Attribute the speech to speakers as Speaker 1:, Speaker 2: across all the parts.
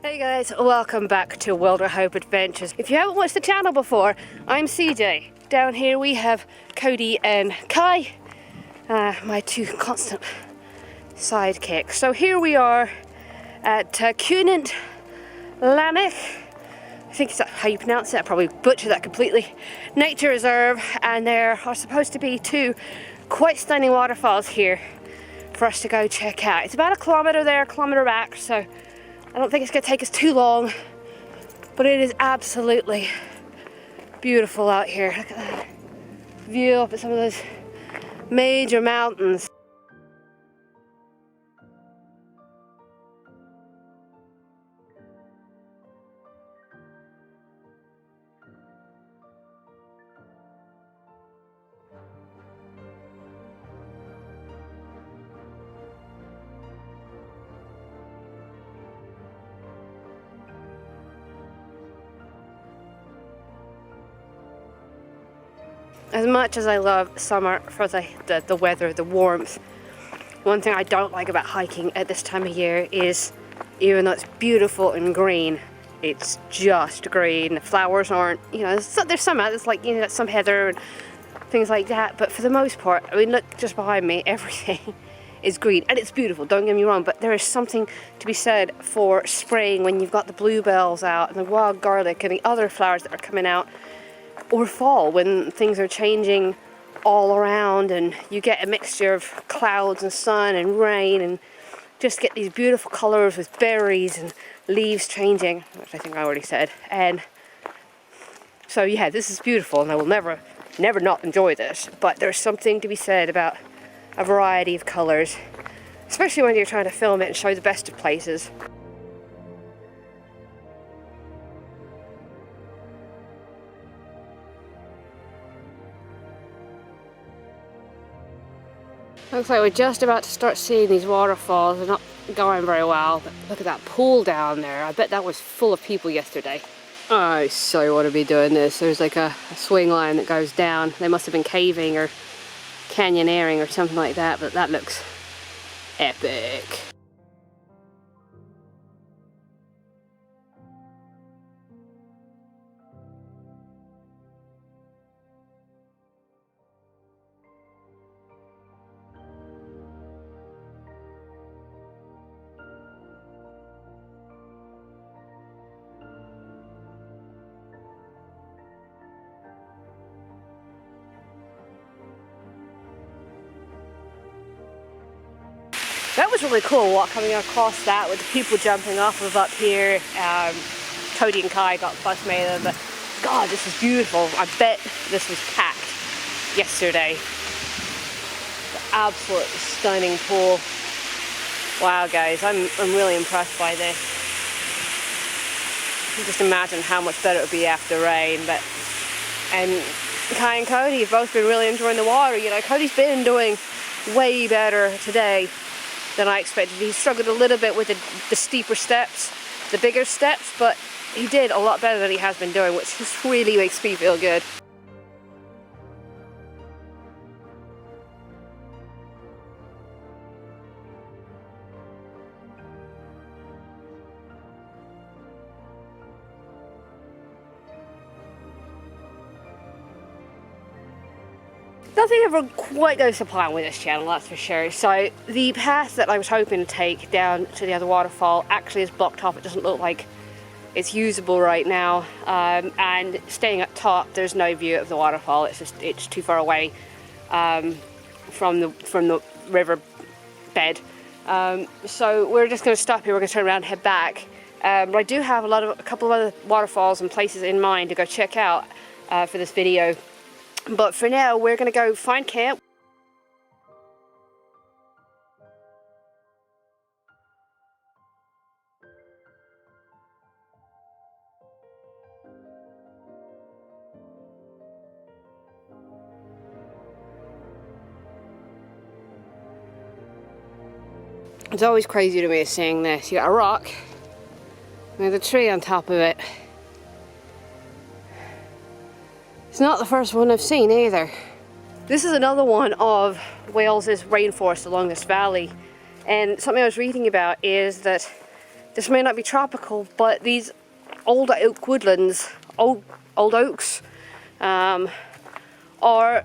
Speaker 1: Hey guys, welcome back to Wilder Hope Adventures. If you haven't watched the channel before, I'm CJ. Down here we have Cody and Kai, my two constant sidekicks. So here we are at Ceunant, Llynyrch. I think that's how you pronounce it. I probably butchered that completely. Nature reserve, and there are supposed to be two quite stunning waterfalls here for us to go check out. It's about a kilometre there, a kilometre back, so I don't think it's going to take us too long, but it is absolutely beautiful out here. Look at that view up at some of those major mountains. As much as I love summer for the weather, the warmth, one thing I don't like about hiking at this time of year is, even though it's beautiful and green, it's just green. The flowers aren't, there's some out, there's like, some heather and things like that, but for the most part, I mean, look just behind me, everything is green, and it's beautiful, don't get me wrong, but there is something to be said for spring when you've got the bluebells out and the wild garlic and the other flowers that are coming out. Or fall, when things are changing all around and you get a mixture of clouds and sun and rain and just get these beautiful colors with berries and leaves changing, which I think I already said. And so yeah, this is beautiful, and I will never not enjoy this, but there's something to be said about a variety of colors, especially when you're trying to film it and show the best of places. Looks like we're just about to start seeing these waterfalls. They're not going very well, but look at that pool down there. I bet that was full of people yesterday. I so want to be doing this. There's like a swing line that goes down. They must have been caving or canyoneering or something like that, but that looks epic. That was really cool, coming across that with the people jumping off of up here. Cody and Kai got the bus made of, but God, this is beautiful. I bet this was packed yesterday. The absolute stunning pool. Wow, guys, I'm really impressed by this. You can just imagine how much better it would be after rain. And Kai and Cody have both been really enjoying the water. Cody's been doing way better today than I expected. He struggled a little bit with the steeper steps, the bigger steps, but he did a lot better than he has been doing, which just really makes me feel good. Nothing ever quite goes to plan with this channel, that's for sure. So the path that I was hoping to take down to the other waterfall actually is blocked off. It doesn't look like it's usable right now. And staying up top, there's no view of the waterfall. It's too far away from the river bed. So we're just going to stop here. We're going to turn around and head back. But I do have a couple of other waterfalls and places in mind to go check out for this video. But for now, we're going to go find camp. It's always crazy to me seeing this. You got a rock, and there's a tree on top of it. It's not the first one I've seen either. This is another one of Wales's rainforest along this valley. And something I was reading about is that This may not be tropical, but these old oak woodlands, old oaks, are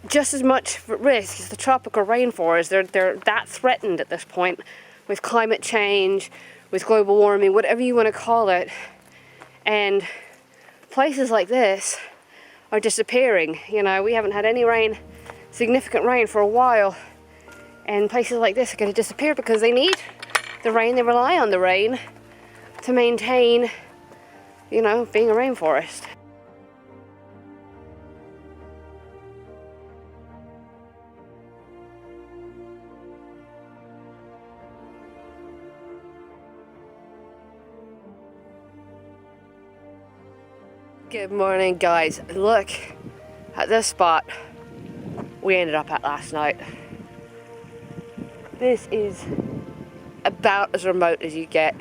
Speaker 1: just as much at risk as the tropical rainforests. They're that threatened at this point with climate change, with global warming, whatever you want to call it. And places like this are disappearing. You know, we haven't had any rain, significant rain for a while, and places like this are going to disappear because they need the rain. They rely on the rain to maintain, you know, being a rainforest. Good morning, guys. Look at this spot we ended up at last night. This is about as remote as you get.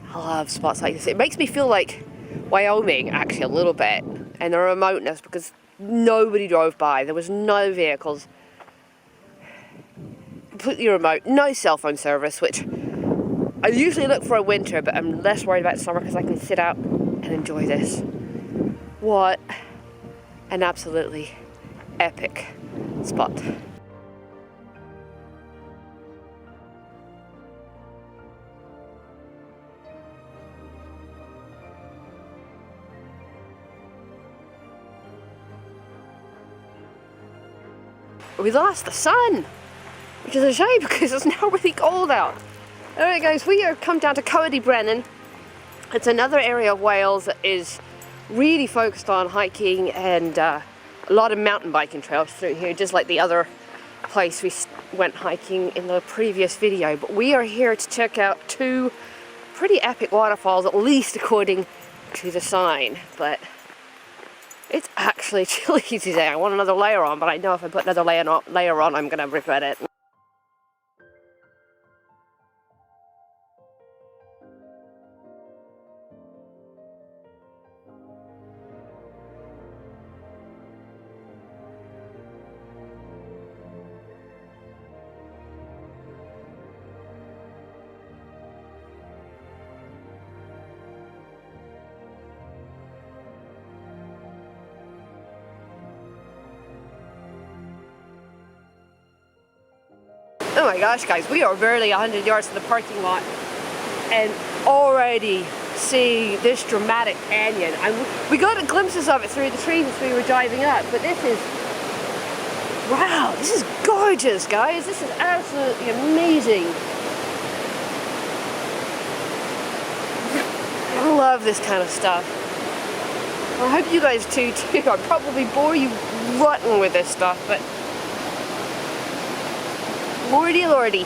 Speaker 1: I love spots like this. It makes me feel like Wyoming, actually, a little bit, and the remoteness, because nobody drove by. There was no vehicles. Completely remote. No cell phone service, which I usually look for in winter, but I'm less worried about summer because I can sit out and enjoy this. What an absolutely epic spot. We lost the sun, which is a shame because it's now really cold out. Alright guys, we have come down to Cody Brennan. It's another area of Wales that is really focused on hiking and a lot of mountain biking trails through here, just like the other place we went hiking in the previous video. But we are here to check out two pretty epic waterfalls, at least according to the sign. But it's actually chilly today. I want another layer on, but I know if I put another layer on, I'm gonna regret it. Oh my gosh, guys, we are barely 100 yards from the parking lot and already see this dramatic canyon. We got glimpses of it through the trees as we were driving up, but this is, wow, this is gorgeous, guys. This is absolutely amazing. I love this kind of stuff. I hope you guys do too. I'll probably bore you rotten with this stuff, but lordy lordy.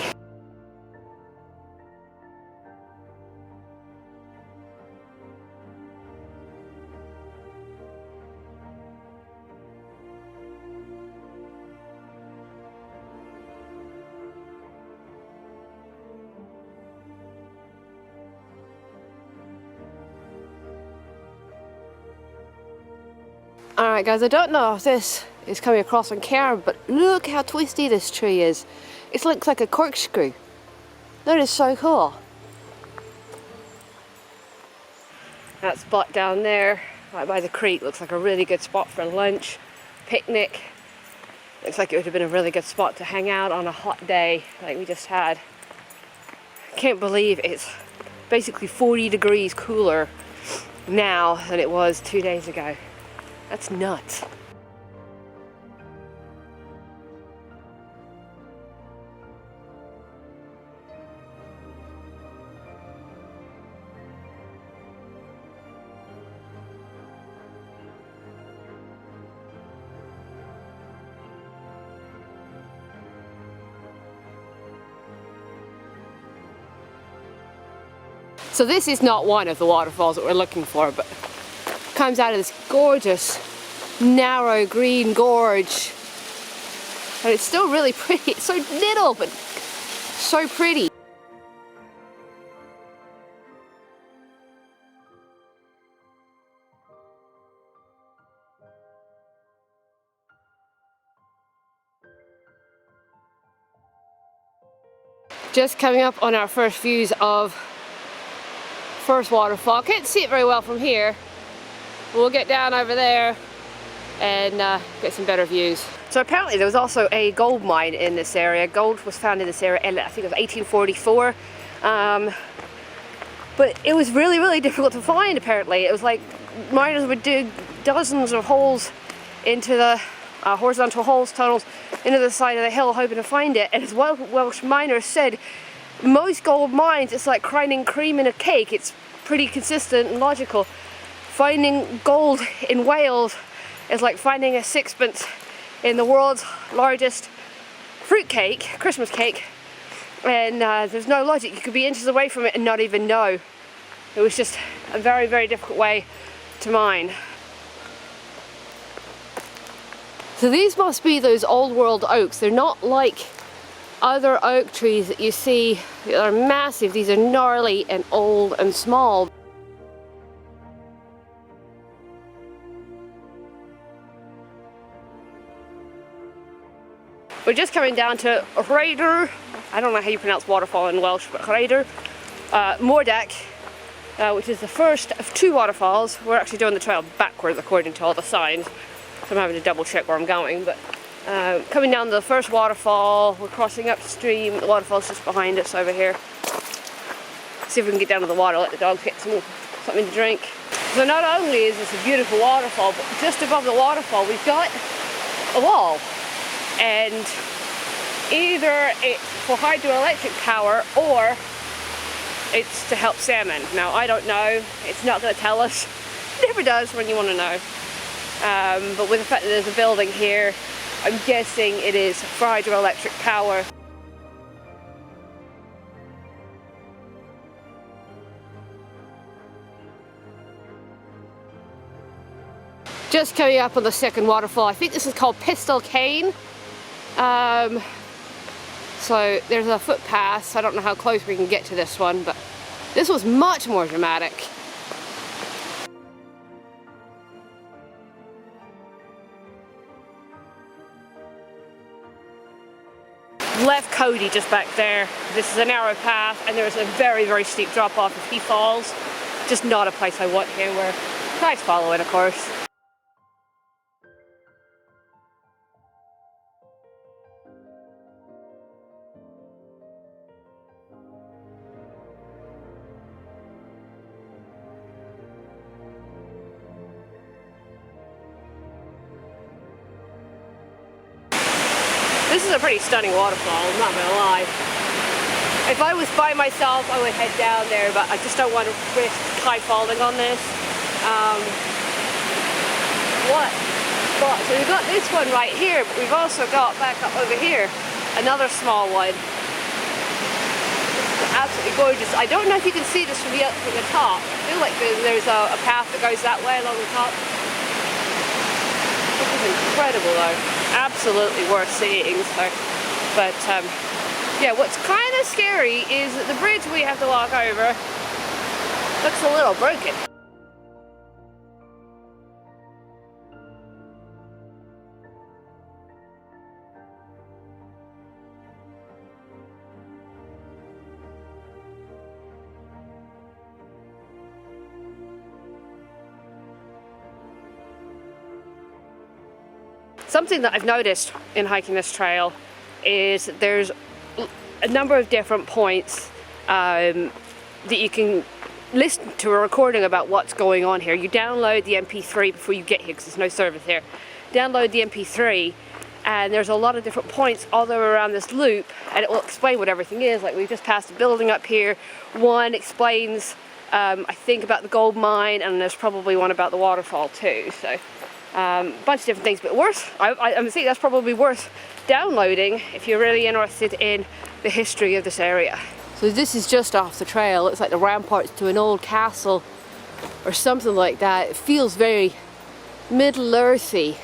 Speaker 1: Alright guys, I don't know if this is coming across on camera, but look how twisty this tree is. It looks like a corkscrew. That is so cool. That spot down there, right by the creek, looks like a really good spot for lunch, picnic. Looks like it would have been a really good spot to hang out on a hot day like we just had. I can't believe it's basically 40 degrees cooler now than it was 2 days ago. That's nuts. So this is not one of the waterfalls that we're looking for, but it comes out of this gorgeous, narrow green gorge. And it's still really pretty. It's so little, but so pretty. Just coming up on our first views of first waterfall. Can't see it very well from here. We'll get down over there and get some better views. So apparently there was also a gold mine in this area. Gold was found in this area in, I think it was 1844. But it was really, really difficult to find apparently. It was like miners would dig dozens of holes into the horizontal holes, tunnels, into the side of the hill hoping to find it. And as Welsh miners said, most gold mines, it's like grinding cream in a cake. It's pretty consistent and logical. Finding gold in Wales is like finding a sixpence in the world's largest fruit cake, Christmas cake. And there's no logic. You could be inches away from it and not even know. It was just a very, very difficult way to mine. So these must be those old world oaks. They're not like other oak trees that you see that are massive. These are gnarly and old and small. We're just coming down to Llynyrch. I don't know how you pronounce waterfall in Welsh, but Llynyrch. Mordac, which is the first of two waterfalls. We're actually doing the trail backwards according to all the signs, so I'm having to double check where I'm going. But coming down to the first waterfall, we're crossing upstream. The waterfall's just behind us over here. See if we can get down to the water, let the dogs get something to drink. So not only is this a beautiful waterfall, but just above the waterfall we've got a wall. And either it's for hydroelectric power or it's to help salmon. Now I don't know, it's not going to tell us. It never does when you want to know. But with the fact that there's a building here, I'm guessing it is for hydroelectric power. Just coming up on the second waterfall. I think this is called Cain. So there's a footpath. I don't know how close we can get to this one, but this was much more dramatic. Left Cody just back there. This is a narrow path and there's a very, very steep drop off if he falls. Just not a place I want here where guys follow it, of course. This is a pretty stunning waterfall, I'm not gonna lie. If I was by myself, I would head down there, but I just don't want to risk high falling on this. So we've got this one right here, but we've also got back up over here, another small one. It's absolutely gorgeous. I don't know if you can see this from the top. I feel like there's a path that goes that way along the top. This is incredible though. Absolutely worth seeing. So, but yeah, what's kind of scary is that the bridge we have to walk over looks a little broken. Something that I've noticed in hiking this trail is there's a number of different points that you can listen to a recording about what's going on here. You download the MP3 before you get here because there's no service here. Download the MP3 and there's a lot of different points all the way around this loop and it will explain what everything is. Like we've just passed a building up here. One explains I think about the gold mine and there's probably one about the waterfall too. So a bunch of different things, but I think that's probably worth downloading if you're really interested in the history of this area. So this is just off the trail. It's like the ramparts to an old castle or something like that. It feels very Middle-earthy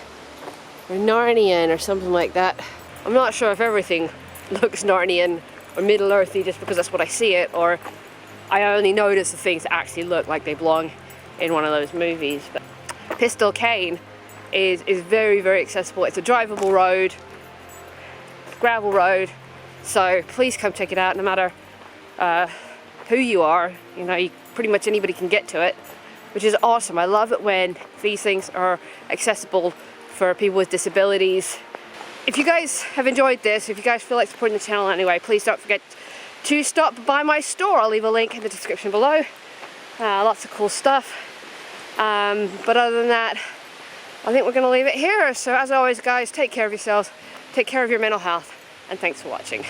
Speaker 1: or Narnian or something like that. I'm not sure if everything looks Narnian or Middle-earthy just because that's what I see it, or I only notice the things that actually look like they belong in one of those movies. But Cain is very, very accessible. It's a drivable road, gravel road, so please come check it out no matter how who you are. You know, pretty much anybody can get to it, which is awesome. I love it when these things are accessible for people with disabilities. If you guys have enjoyed this, if you guys feel like supporting the channel anyway, please don't forget to stop by my store. I'll leave a link in the description below. Lots of cool stuff. But other than that, I think we're going to leave it here. So as always, guys, take care of yourselves, take care of your mental health, and thanks for watching.